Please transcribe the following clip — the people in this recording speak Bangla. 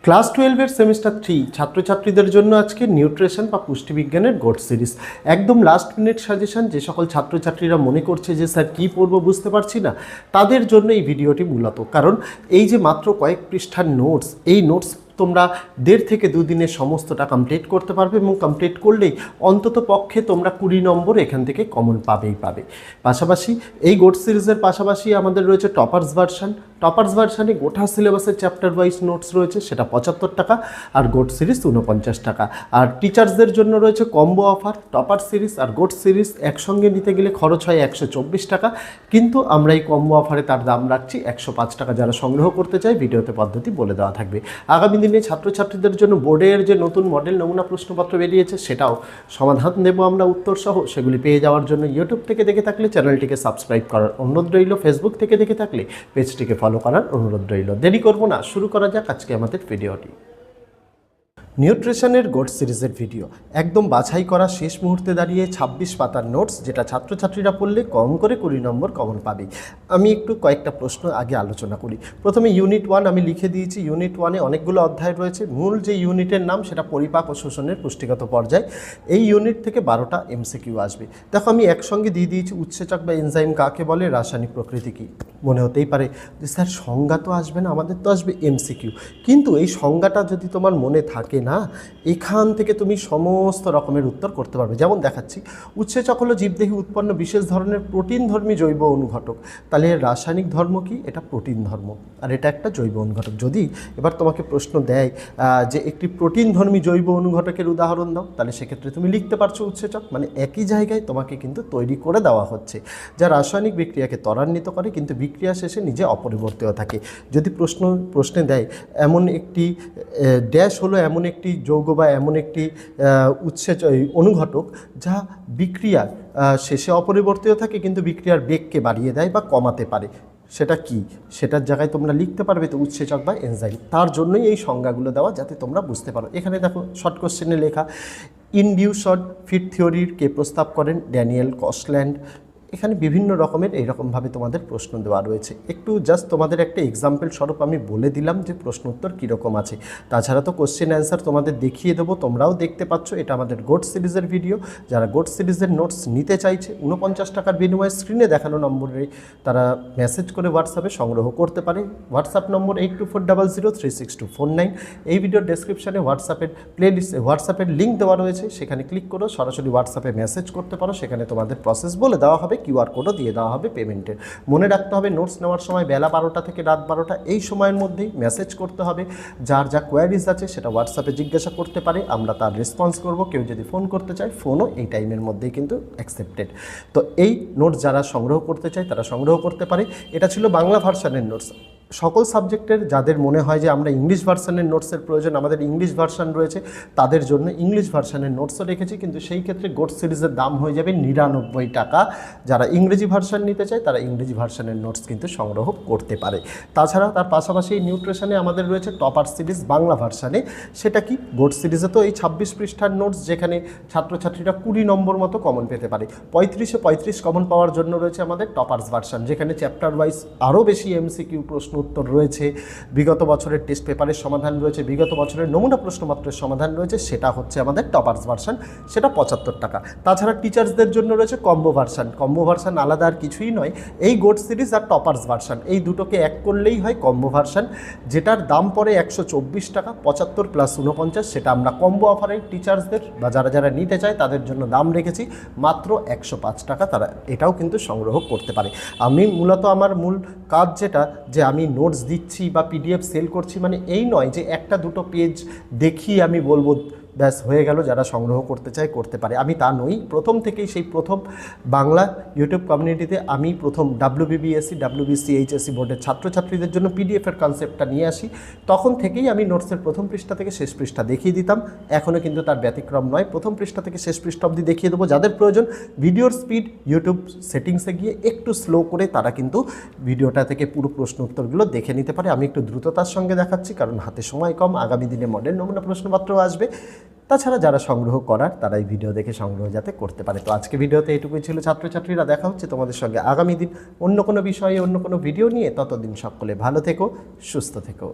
ক্লাস 12-এর সেমিস্টার 3 ছাত্রছাত্রীদের জন্য আজকে নিউট্রিশন বা পুষ্টিবিজ্ঞানের গোট সিরিজ একদম লাস্ট মিনিট সাজেশন। যে সকল ছাত্রছাত্রীরা মনে করছে যে স্যার কী পড়বো বুঝতে পারছি না, তাদের জন্য এই ভিডিওটি মূলত। কারণ এই যে মাত্র কয়েক পৃষ্ঠার নোটস, এই নোটস তোমরা 1.5 থেকে 2 দিনে সমস্তটা কমপ্লিট করতে পারবে এবং কমপ্লিট করলেই অন্তত পক্ষে তোমরা 20 নম্বর এখান থেকে কমন পাবেই পাবে। পাশাপাশি এই গোট সিরিজের পাশাপাশি আমাদের রয়েছে টপার্স ভার্সান। টপার্স ভার্সানে গোটা সিলেবাসের চ্যাপ্টার ওয়াইজ নোটস রয়েছে, সেটা 75 টাকা, আর গোট সিরিজ 49 টাকা। আর টিচার্সদের জন্য রয়েছে কম্বো অফার, টপার সিরিজ আর গোট সিরিজ একসঙ্গে নিতে গেলে খরচ হয় 124 টাকা, কিন্তু আমরা এই কম্বো অফারে তার দাম রাখছি 105 টাকা। যারা সংগ্রহ করতে চায় ভিডিওতে পদ্ধতি বলে দেওয়া থাকবে। আগামী দিনে ছাত্রছাত্রীদের জন্য বোর্ডের যে নতুন মডেল নমুনা প্রশ্নপত্র বেরিয়েছে সেটাও সমাধান দেবো আমরা উত্তর সহ। সেগুলি পেয়ে যাওয়ার জন্য ইউটিউব থেকে দেখে থাকলে চ্যানেলটিকে সাবস্ক্রাইব করার অনুরোধ রইল, ফেসবুক থেকে দেখে থাকলে পেজটিকে ফলো করার অনুরোধ রইল। দেরি করব না, শুরু করা যাক আজকে আমাদের ভিডিওটি। নিউট্রিশনের গোট সিরিজের ভিডিও একদম বাছাই করা শেষ মুহূর্তে দাঁড়িয়ে 26 পাতার নোটস, যেটা ছাত্রছাত্রীরা পড়লে কম করে 20 নম্বর কমন পাবে। আমি একটু কয়েকটা প্রশ্ন আগে আলোচনা করি। প্রথমে ইউনিট 1 আমি লিখে দিয়েছি। ইউনিট 1-এ অনেকগুলো অধ্যায় রয়েছে। মূল যে ইউনিটের নাম সেটা পরিপাক ও শোষণের পুষ্টিগত পর্যায়। এই ইউনিট থেকে 12টা এমসিকিউ আসবে। দেখো আমি একসঙ্গে দিয়ে দিয়েছি উৎসেচক বা এনজাইম কাকে বলে, রাসায়নিক প্রকৃতি কী। মনে হতেই পারে যে স্যার সংজ্ঞা তো আসবে না, আমাদের তো আসবে এমসিকিউ। কিন্তু এই সংজ্ঞাটা যদি তোমার মনে থাকে না, এখান থেকে তুমি সমস্ত রকমের উত্তর করতে পারবে। যেমন দেখাচ্ছি, উৎসেচক হলো জীবদেহে উৎপন্ন বিশেষ ধরনের প্রোটিনধর্মী জৈব অনুঘটক। তাহলে এর রাসায়নিক ধর্ম কি? এটা প্রোটিন ধর্ম, আর এটা একটা জৈব অনুঘটক। যদি এবার তোমাকে প্রশ্ন দেয় যে একটি প্রোটিনধর্মী জৈব অনুঘটকের উদাহরণ দাও, তাহলে সেক্ষেত্রে তুমি লিখতে পারছো উৎসেচক। মানে একই জায়গায় তোমাকে কিন্তু তৈরি করে দেওয়া হচ্ছে, যা রাসায়নিক বিক্রিয়াকে ত্বরান্বিত করে কিন্তু বিক্রিয়া শেষে নিজে অপরিবর্তিত থাকে। যদি প্রশ্নে দেয় এমন একটি ড্যাশ হলো এমন একটি যৌগ বা এমন একটি অনুঘটক যা বিক্রিয়ার শেষে অপরিবর্তিত থাকে কিন্তু বিক্রিয়ার বেগকে বাড়িয়ে দেয় বা কমাতে পারে, সেটা কি? সেটার জায়গায় তোমরা লিখতে পারবে তো উৎসেচক বা এনজাইম। তার জন্যই এই সংজ্ঞাগুলো দেওয়া, যাতে তোমরা বুঝতে পারো। এখানে দেখো শর্ট কোশ্চেনে লেখা, ইনডিউসড ফিড থিওরির কে প্রস্তাব করেন? ড্যানিয়েল কস্টল্যান্ড। এখানে বিভিন্ন রকমের এইরকমভাবে তোমাদের প্রশ্ন দেওয়া রয়েছে। একটু জাস্ট তোমাদের একটা এক্সাম্পল স্বরূপ আমি বলে দিলাম যে প্রশ্ন উত্তর কীরকম আছে। তাছাড়া তো কোশ্চেন অ্যান্সার তোমাদের দেখিয়ে দেবো, তোমরাও দেখতে পাচ্ছ। এটা আমাদের গোট সিরিজের ভিডিও। যারা গোট সিরিজের নোটস নিতে চাইছে 49 টাকার বিনিময়ে স্ক্রিনে দেখানো নম্বরে তারা মেসেজ করে হোয়াটসঅ্যাপে সংগ্রহ করতে পারে। হোয়াটসঅ্যাপ নম্বর 8240036249। এই ভিডিওর ডেসক্রিপশানে হোয়াটসঅ্যাপের প্লেলিস্ট হোয়াটসঅ্যাপের লিঙ্ক দেওয়া রয়েছে, সেখানে ক্লিক করো, সরাসরি হোয়াটসঅ্যাপে মেসেজ করতে পারো। সেখানে তোমাদের প্রসেস বলে দেওয়া হবে, কিউআর কোডও দিয়ে দেওয়া হবে পেমেন্টের। মনে রাখতে হবে নোটস নেওয়ার সময় বেলা 12টা থেকে রাত 12টা এই সময়ের মধ্যেই মেসেজ করতে হবে। যার যা কোয়ারিজ আছে সেটা হোয়াটসঅ্যাপে জিজ্ঞাসা করতে পারে, আমরা তার রেসপন্স করব। কেউ যদি ফোন করতে চায়, ফোনও এই টাইমের মধ্যেই কিন্তু অ্যাকসেপ্টেড। তো এই নোটস যারা সংগ্রহ করতে চায় তারা সংগ্রহ করতে পারে। এটা ছিল বাংলা ভার্সানের নোটস। সকল সাবজেক্টের যাদের মনে হয় যে আমরা ইংলিশ ভার্সানের নোটসের প্রয়োজন, আমাদের ইংলিশ ভার্সান রয়েছে, তাদের জন্য ইংলিশ ভার্সানের নোটসও রেখেছি, কিন্তু সেই ক্ষেত্রে গোট সিরিজের দাম হয়ে যাবে 99 টাকা। যারা ইংরেজি ভার্সান নিতে চায় তারা ইংরেজি ভার্সানের নোটস কিন্তু সংগ্রহ করতে পারে। তাছাড়া তার পাশাপাশি নিউট্রিশনে আমাদের রয়েছে টপার সিরিজ বাংলা ভার্সানে। সেটা কি? গোট সিরিজে তো এই 26 পৃষ্ঠার নোটস, যেখানে ছাত্রছাত্রীরা 20 নম্বর মতো কমন পেতে পারে। 35-এ 35 কমন পাওয়ার জন্য রয়েছে আমাদের টপার্স ভার্সান, যেখানে চ্যাপ্টার ওয়াইজ আরও বেশি এমসিকিউ প্রশ্ন উত্তর রয়েছে, বিগত বছরের টেস্ট পেপারের সমাধান রয়েছে, বিগত বছরের নমুনা প্রশ্নপত্রের সমাধান রয়েছে। সেটা হচ্ছে আমাদের টপার্স ভার্সান, সেটা 75 টাকা। তাছাড়া টিচার্সদের জন্য রয়েছে কম্বো ভার্সান। কম্বো ভার্সান আলাদা আর কিছুই নয়, এই গোট সিরিজ আর টপার্স ভার্সান এই দুটোকে এক করলেই হয় কম্বো ভার্সান, যেটার দাম পড়ে 124 টাকা। 75 + 49, সেটা আমরা কম্বো অফারে টিচার্সদের বা যারা যারা নিতে চায় তাদের জন্য দাম রেখেছি মাত্র 105 টাকা। তারা এটাও কিন্তু সংগ্রহ করতে পারে। আমি মূলত আমার মূল কাজ যেটা, যে আমি নোটস দিচ্ছি বা পিডিএফ সেল করছি, মানে এই নয় যে একটা দুটো পেজ দেখিয়ে আমি বলবো ব্যাস হয়ে গেল, যারা সংগ্রহ করতে চায় করতে পারে। আমি তা নই। প্রথম থেকেই সেই প্রথম বাংলা ইউটিউব কমিউনিটিতে আমি প্রথম WBBSC WBCHSC বোর্ডের ছাত্রছাত্রীদের জন্য পিডিএফের কনসেপ্টটা নিয়ে আসি। তখন থেকেই আমি নোটসের প্রথম পৃষ্ঠা থেকে শেষ পৃষ্ঠা দেখিয়ে দিতাম। এখনও কিন্তু তার ব্যতিক্রম নয়, প্রথম পৃষ্ঠা থেকে শেষ পৃষ্ঠা অবধি দেখিয়ে দেবো। যাদের প্রয়োজন ভিডিওর স্পিড ইউটিউব সেটিংসে গিয়ে একটু স্লো করে তারা কিন্তু ভিডিওটা থেকে পুরো প্রশ্ন উত্তরগুলো দেখে নিতে পারে। আমি একটু দ্রুততার সঙ্গে দেখাচ্ছি কারণ হাতে সময় কম। আগামী দিনে মডেল নমুনা প্রশ্নপত্রও আসবে। তাছাড়া যারা সংগ্রহ করার তারা এই ভিডিও দেখে সংগ্রহ যাতে করতে পারে। তো আজকে ভিডিওতে এটুকুই ছিল ছাত্রছাত্রীরা। দেখা হচ্ছে তোমাদের সঙ্গে আগামী দিন অন্য কোনো বিষয়ে অন্য কোনো ভিডিও নিয়ে। ততদিন সকলে ভালো থেকো, সুস্থ থেকো।